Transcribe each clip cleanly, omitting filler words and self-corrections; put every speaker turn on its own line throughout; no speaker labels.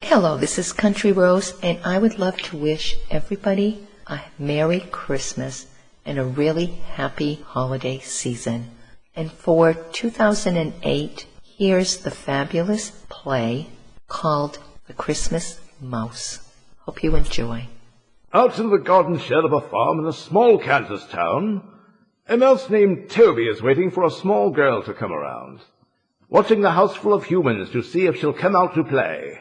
Hello, this is Country Rose, and I would love to wish everybody a Merry Christmas and a really happy holiday season. And for 2008, here's the fabulous play called The Christmas Mouse. Hope you enjoy.
Out in the garden shed of a farm in a small Kansas town, a mouse named Toby is waiting for a small girl to come around, watching the house full of humans to see if she'll come out to play,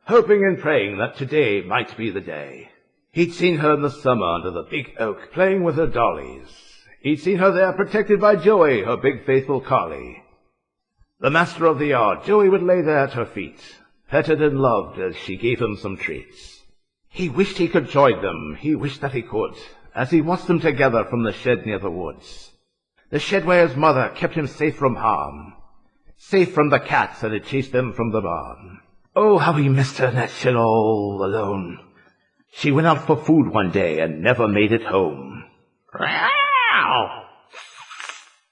hoping and praying that today might be the day. He'd seen her in the summer under the big oak, playing with her dollies. He'd seen her there protected by Joey, her big faithful collie. The master of the yard, Joey, would lay there at her feet, petted and loved as she gave him some treats. He wished he could join them, he wished that he could, as he watched them together from the shed near the woods. The shed where his mother kept him safe from harm, safe from the cats that had chased them from the barn. Oh, how he missed her in that shed all alone. She went out for food one day and never made it home. Meow!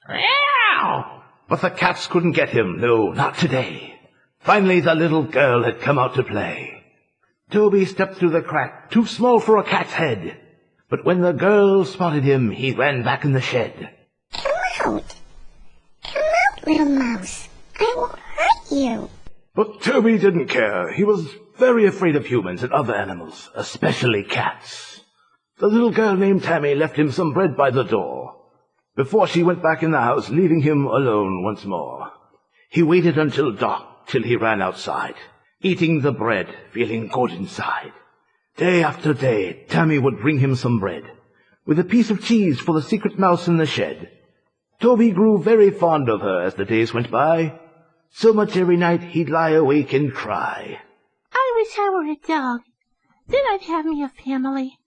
Meow! But the cats couldn't get him, no, not today. Finally the little girl had come out to play. Toby stepped through the crack, too small for a cat's head. But when the girl spotted him, he ran back in the shed.
Come out! Come out, little mouse. I won't hurt you.
But Toby didn't care. He was very afraid of humans and other animals, especially cats. The little girl named Tammy left him some bread by the door, before she went back in the house, leaving him alone once more. He waited until dark, till he ran outside, eating the bread, feeling good inside. Day after day, Tammy would bring him some bread, with a piece of cheese for the secret mouse in the shed. Toby grew very fond of her as the days went by, so much every night he'd lie awake and cry.
I wish I were a dog. Then I'd have me a family.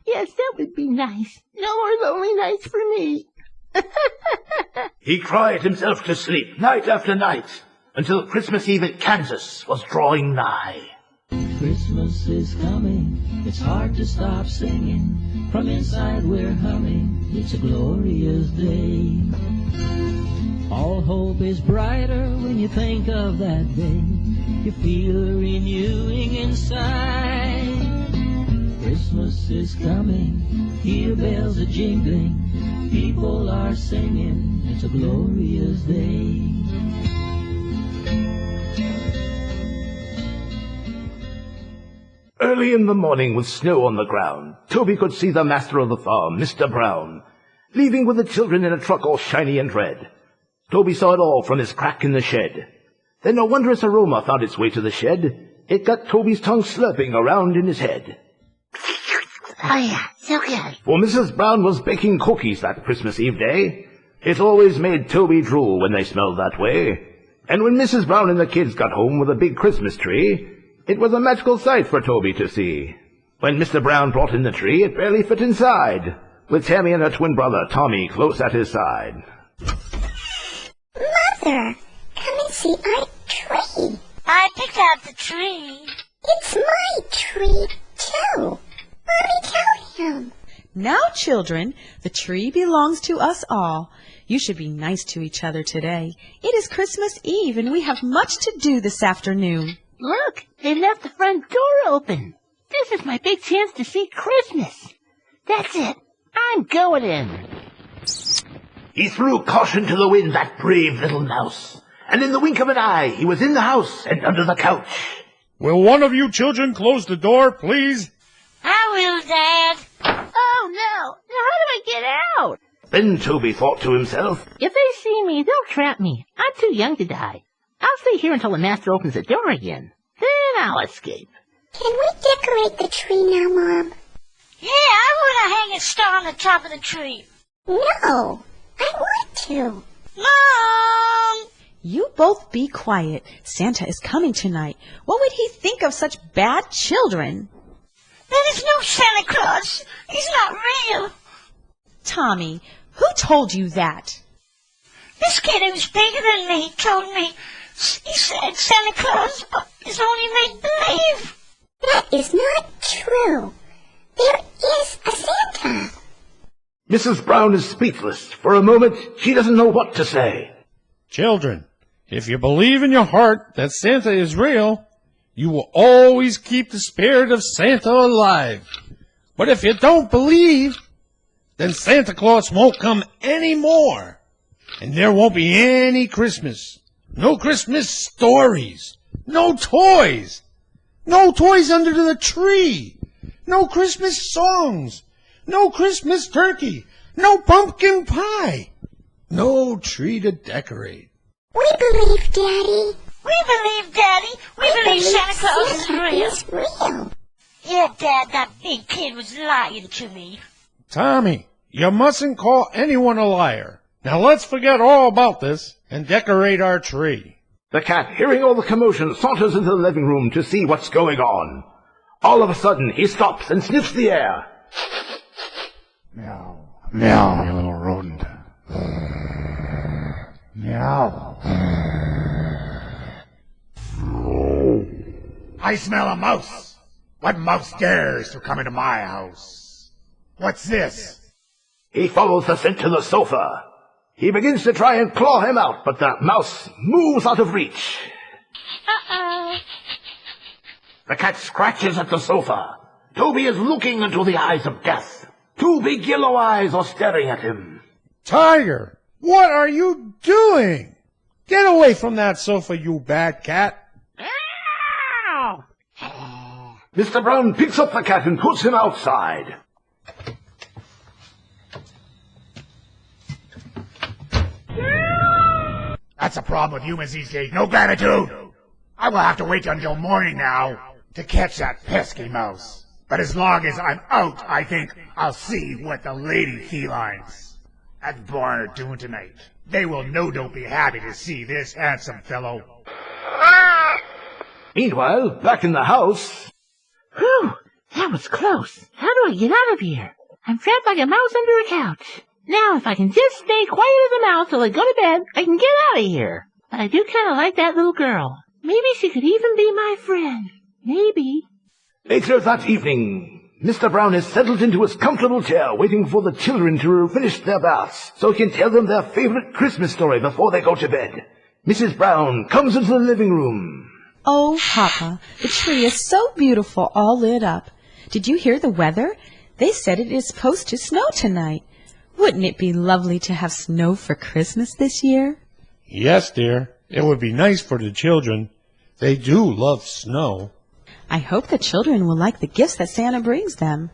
Yes, that would be nice. No more lonely nights for me.
He cried himself to sleep night after night, until Christmas Eve in Kansas was drawing nigh.
Christmas is coming, it's hard to stop singing. From inside we're humming, it's a glorious day. All hope is brighter when you think of that day. You feel a renewing inside. Christmas is coming, hear bells a jingling. People are singing, it's a glorious day.
Early in the morning, with snow on the ground, Toby could see the master of the farm, Mr. Brown, leaving with the children in a truck all shiny and red. Toby saw it all from his crack in the shed. Then a wondrous aroma found its way to the shed. It got Toby's tongue slurping around in his head.
Oh, yeah, so good.
For Mrs. Brown was baking cookies that Christmas Eve day. It always made Toby drool when they smelled that way. And when Mrs. Brown and the kids got home with a big Christmas tree, it was a magical sight for Toby to see. When Mr. Brown brought in the tree, it barely fit inside, with Tammy and her twin brother, Tommy, close at his side.
Mother, come and see our tree.
I picked out the tree.
It's my tree, too. Mommy, tell him.
Now, children, the tree belongs to us all. You should be nice to each other today. It is Christmas Eve, and we have much to do this afternoon.
Look, they left the front door open. This is my big chance to see Christmas. That's it. I'm going in.
He threw caution to the wind, that brave little mouse, and in the wink of an eye he was in the house and under the couch.
Will one of you children close the door, please?
I will, Dad.
Oh, no. Now how do I get out?
Then Toby thought to himself,
If they see me, they'll trap me. I'm too young to die. I'll stay here until the master opens the door again. Then I'll escape.
Can we decorate the tree now, Mom?
Yeah, I want to hang a star on the top of the tree.
No, I want to.
Mom!
You both be quiet. Santa is coming tonight. What would he think of such bad children?
There is no Santa Claus. He's not real.
Tommy, who told you that?
This kid who's bigger than me told me. He said Santa Claus, but it's only make-believe.
That is not true. There is a Santa.
Mrs. Brown is speechless. For a moment, she doesn't know what to say.
Children, if you believe in your heart that Santa is real, you will always keep the spirit of Santa alive. But if you don't believe, then Santa Claus won't come anymore. And there won't be any Christmas. No Christmas stories. No toys. No toys under the tree. No Christmas songs. No Christmas turkey. No pumpkin pie. No tree to decorate.
We believe, Daddy.
We believe, Daddy. We believe Santa Claus is real.
Is real.
Yeah, Dad, that big kid was lying to me.
Tommy, you mustn't call anyone a liar. Now let's forget all about this and decorate our tree.
The cat, hearing all the commotion, saunters into the living room to see what's going on. All of a sudden, he stops and sniffs the air.
Meow. Meow, you little rodent. Meow. I smell a mouse. What mouse dares to come into my house? What's this?
He follows the scent to the sofa. He begins to try and claw him out, but the mouse moves out of reach.
Uh-oh.
The cat scratches at the sofa. Toby is looking into the eyes of death. Two big yellow eyes are staring at him.
Tiger, what are you doing? Get away from that sofa, you bad cat.
Ow!
Mr. Brown picks up the cat and puts him outside.
That's the problem with humans these days. No gratitude. I will have to wait until morning now to catch that pesky mouse. But as long as I'm out, I think I'll see what the lady felines at the barn are doing tonight. They will no doubt be happy to see this handsome fellow.
Meanwhile, back in the house...
Whew, that was close. How do I get out of here? I'm trapped like a mouse under a couch. Now, if I can just stay quiet as a mouse till I go to bed, I can get out of here. But I do kind of like that little girl. Maybe she could even be my friend. Maybe.
Later that evening, Mr. Brown is settled into his comfortable chair, waiting for the children to finish their baths, so he can tell them their favorite Christmas story before they go to bed. Mrs. Brown comes into the living room.
Oh, Papa, the tree is so beautiful, all lit up. Did you hear the weather? They said it is supposed to snow tonight. Wouldn't it be lovely to have snow for Christmas this year?
Yes, dear. It would be nice for the children. They do love snow.
I hope the children will like the gifts that Santa brings them.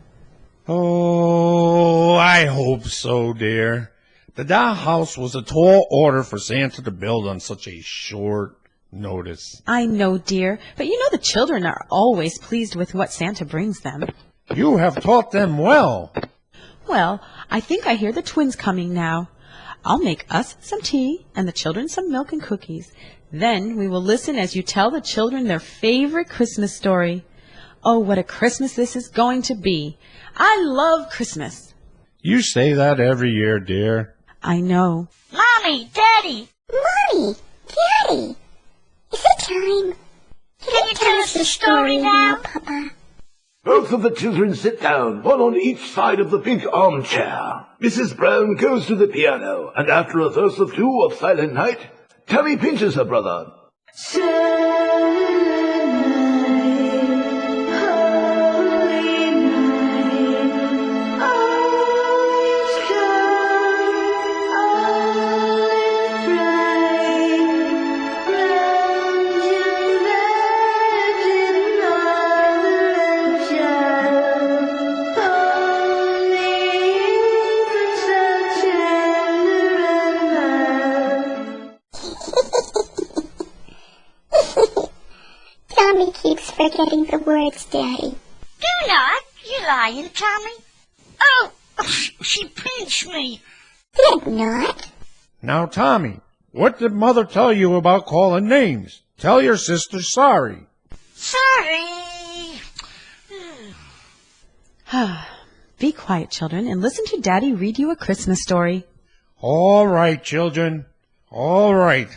Oh, I hope so, dear. The dollhouse was a tall order for Santa to build on such a short notice.
I know, dear, but you know the children are always pleased with what Santa brings them.
You have taught them well.
Well, I think I hear the twins coming now. I'll make us some tea and the children some milk and cookies. Then we will listen as you tell the children their favorite Christmas story. Oh, what a Christmas this is going to be. I love Christmas.
You say that every year, dear.
I know.
Mommy, Daddy,
Mommy, Daddy, is it time?
can you tell us the story now?
Papa?
Both of the children sit down, one on each side of the big armchair. Mrs. Brown goes to the piano, and after a verse or two of Silent Night, Tammy pinches her brother.
Tommy keeps forgetting the words, Daddy.
Do not. You lying, Tommy. Oh, she pinched me.
Did not.
Now, Tommy, what did Mother tell you about calling names? Tell your sister sorry.
Sorry.
Be quiet, children, and listen to Daddy read you a Christmas story.
All right, children. All right.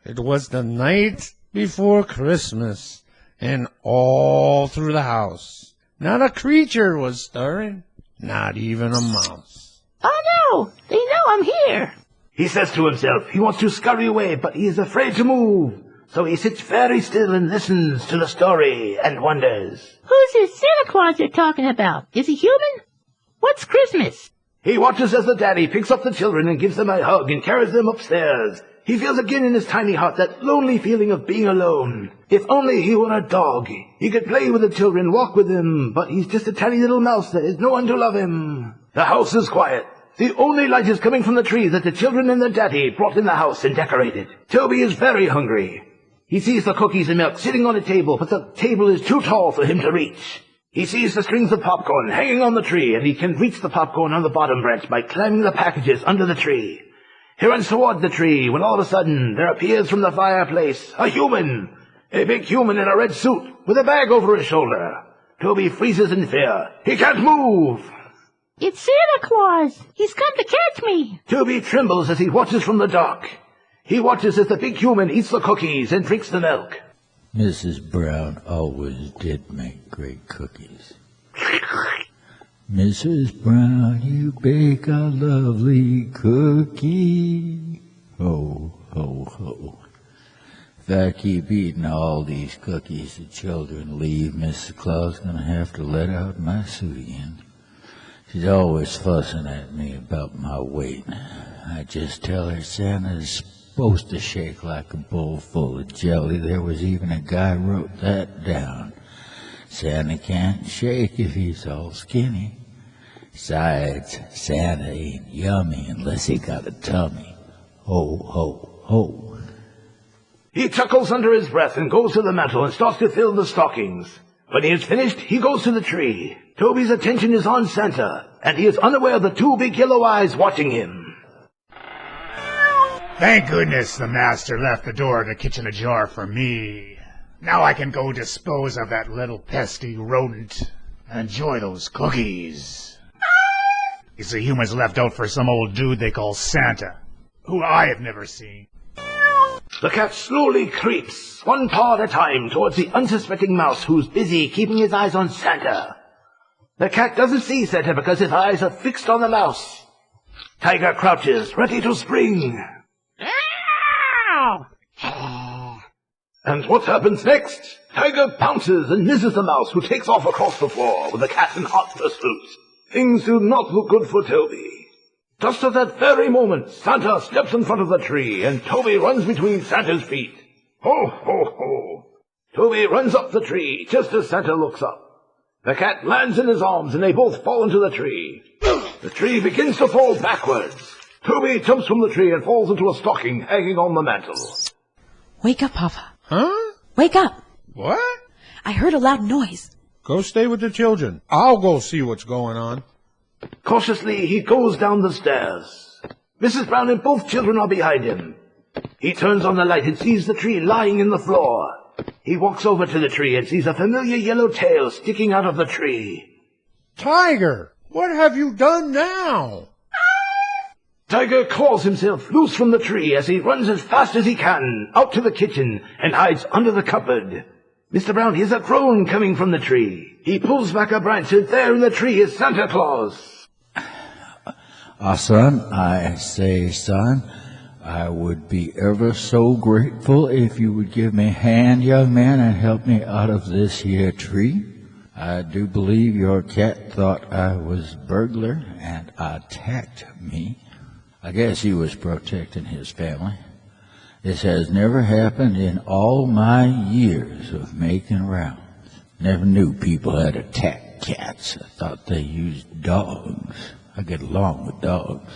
It was the night before Christmas, and all through the house, not a creature was stirring, not even a mouse.
Oh no, they know I'm here.
He says to himself he wants to scurry away, but he is afraid to move. so he sits very still and listens to the story and wonders.
Who's this Santa Claus you're talking about? Is he human? What's Christmas?
He watches as the daddy picks up the children and gives them a hug and carries them upstairs. He feels again in his tiny heart that lonely feeling of being alone. If only he were a dog. He could play with the children, walk with them, but he's just a tiny little mouse. There is no one to love him. The house is quiet. The only light is coming from the tree that the children and the daddy brought in the house and decorated. Toby is very hungry. He sees the cookies and milk sitting on a table, but the table is too tall for him to reach. He sees the strings of popcorn hanging on the tree, and he can reach the popcorn on the bottom branch by climbing the packages under the tree. He runs toward the tree when all of a sudden there appears from the fireplace a human. A big human in a red suit with a bag over his shoulder. Toby freezes in fear. He can't move.
It's Santa Claus. He's come to catch me.
Toby trembles as he watches from the dark. He watches as the big human eats the cookies and drinks the milk.
Mrs. Brown always did make great cookies. Mrs. Brown, you bake a lovely cookie. Ho, ho, ho. If I keep eating all these cookies the children leave, Mrs. Claus gonna have to let out my suit again. She's always fussing at me about my weight. I just tell her Santa's supposed to shake like a bowl full of jelly. There was even a guy wrote that down. Santa can't shake if he's all skinny. Besides, Santa ain't yummy unless he got a tummy. Ho, ho, ho.
He chuckles under his breath and goes to the mantel and starts to fill the stockings. When he is finished, he goes to the tree. Toby's attention is on Santa, and he is unaware of the two big yellow eyes watching him.
Thank goodness the master left the door of the kitchen ajar for me. Now I can go dispose of that little pesky rodent and enjoy those cookies. You see, humans left out for some old dude they call Santa, who I have never seen.
The cat slowly creeps, one paw at a time, towards the unsuspecting mouse who's busy keeping his eyes on Santa. The cat doesn't see Santa because his eyes are fixed on the mouse. Tiger crouches, ready to spring. And what happens next? Tiger pounces and misses the mouse, who takes off across the floor with the cat in hot pursuit. Things do not look good for Toby. Just at that very moment, Santa steps in front of the tree, and Toby runs between Santa's feet. Ho, ho, ho! Toby runs up the tree just as Santa looks up. The cat lands in his arms, and they both fall into the tree. The tree begins to fall backwards. Toby jumps from the tree and falls into a stocking hanging on the mantel.
Wake up, Papa.
Huh?
Wake up.
What?
I heard a loud noise.
Go stay with the children. I'll go see what's going on.
Cautiously, he goes down the stairs. Mrs. Brown and both children are behind him. He turns on the light and sees the tree lying in the floor. He walks over to the tree and sees a familiar yellow tail sticking out of the tree.
Tiger, what have you done now?
Tiger claws himself loose from the tree as he runs as fast as he can out to the kitchen and hides under the cupboard. Mr. Brown hears a groan coming from the tree. He pulls back a branch, and there in the tree is Santa Claus.
Son, I say, son, I would be ever so grateful if you would give me a hand, young man, and help me out of this here tree. I do believe your cat thought I was a burglar and attacked me. I guess he was protecting his family. This has never happened in all my years of making rounds. Never knew people had attacked cats. I thought they used dogs. I get along with dogs.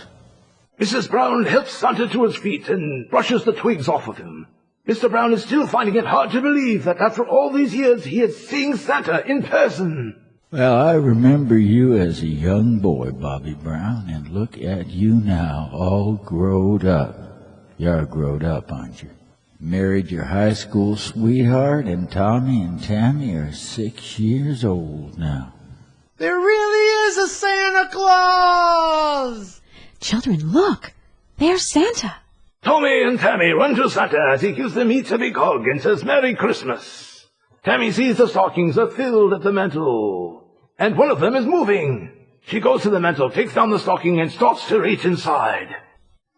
Mrs. Brown helps Santa to his feet and brushes the twigs off of him. Mr. Brown is still finding it hard to believe that after all these years he is seeing Santa in person.
Well, I remember you as a young boy, Bobby Brown, and look at you now, all growed up. You're growed up, aren't you? Married your high school sweetheart, and Tommy and Tammy are 6 years old now.
There really is a Santa Claus!
Children, look. There's Santa.
Tommy and Tammy run to Santa as he gives them each a big hug and says Merry Christmas. Tammy sees the stockings are filled at the mantel, and one of them is moving. She goes to the mantel, takes down the stocking, and starts to reach inside.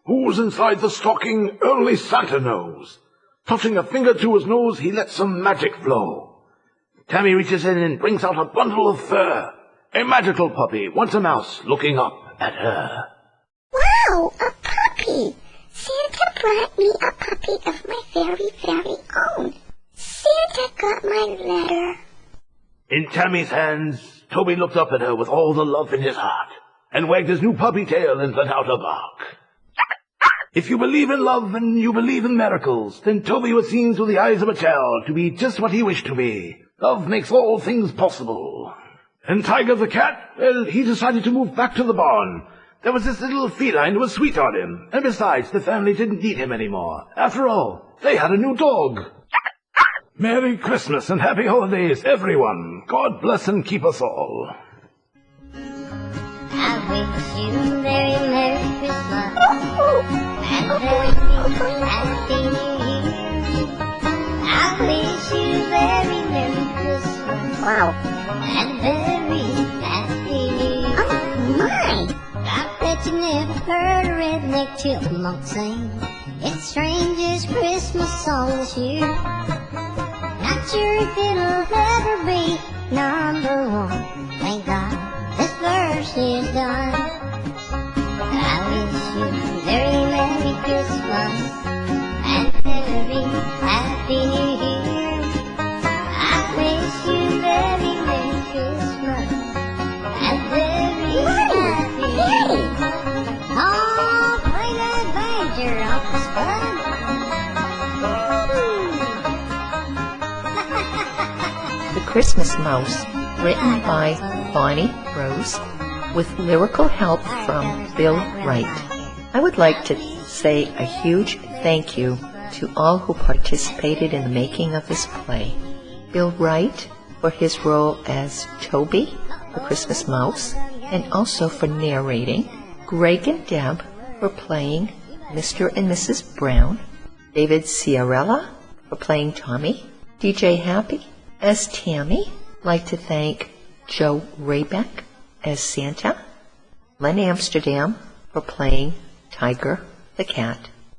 Who's inside the stocking? Only Santa knows. Touching a finger to his nose, he lets some magic flow. Tammy reaches in and brings out a bundle of fur. A magical puppy, once a mouse, looking up at her.
Wow, a puppy! Santa brought me a puppy of my very, very own. Santa got my letter.
In Tammy's hands, Toby looked up at her with all the love in his heart, and wagged his new puppy tail and let out a bark. If you believe in love and you believe in miracles, then Toby was seen through the eyes of a child to be just what he wished to be. Love makes all things possible. And Tiger the cat, well, he decided to move back to the barn. There was this little feline who was sweet on him, and besides, the family didn't need him anymore. After all, they had a new dog. Merry Christmas and Happy Holidays, everyone. God bless and keep us all.
I wish you a very Merry Christmas and a very Happy New Year. I wish you a very Merry Christmas.
Wow.
And a very Happy New Year.
Oh, my.
I bet you never heard a redneck chipmunk sing its strangest Christmas song this year. Not sure if it'll ever be number one. Thank God this verse is done. I wish you a very Merry Christmas and a very Happy New Year. I wish you a very Merry Christmas and a very Happy New Year. Oh, play that banjo off the spud.
The Christmas Mouse, written by Bonnie Rose, with lyrical help from Bill Wright. I would like to say a huge thank you to all who participated in the making of this play. Bill Wright for his role as Toby, the Christmas Mouse, and also for narrating. Greg and Deb for playing Mr. and Mrs. Brown. David Ciarella for playing Tommy. DJ Happy as Tammy. Like to thank Joe Raybeck as Santa. Len Amsterdam for playing Tiger the cat.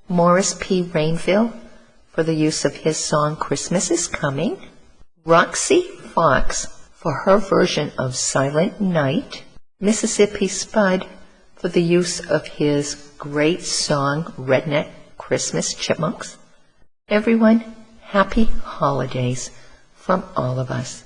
Morris P. Rainville for the use of his song Christmas is Coming. Roxy Fox for her version of Silent Night. Mississippi Spud for the use of his great song Redneck Christmas Chipmunks. Everyone, happy holidays from all of us.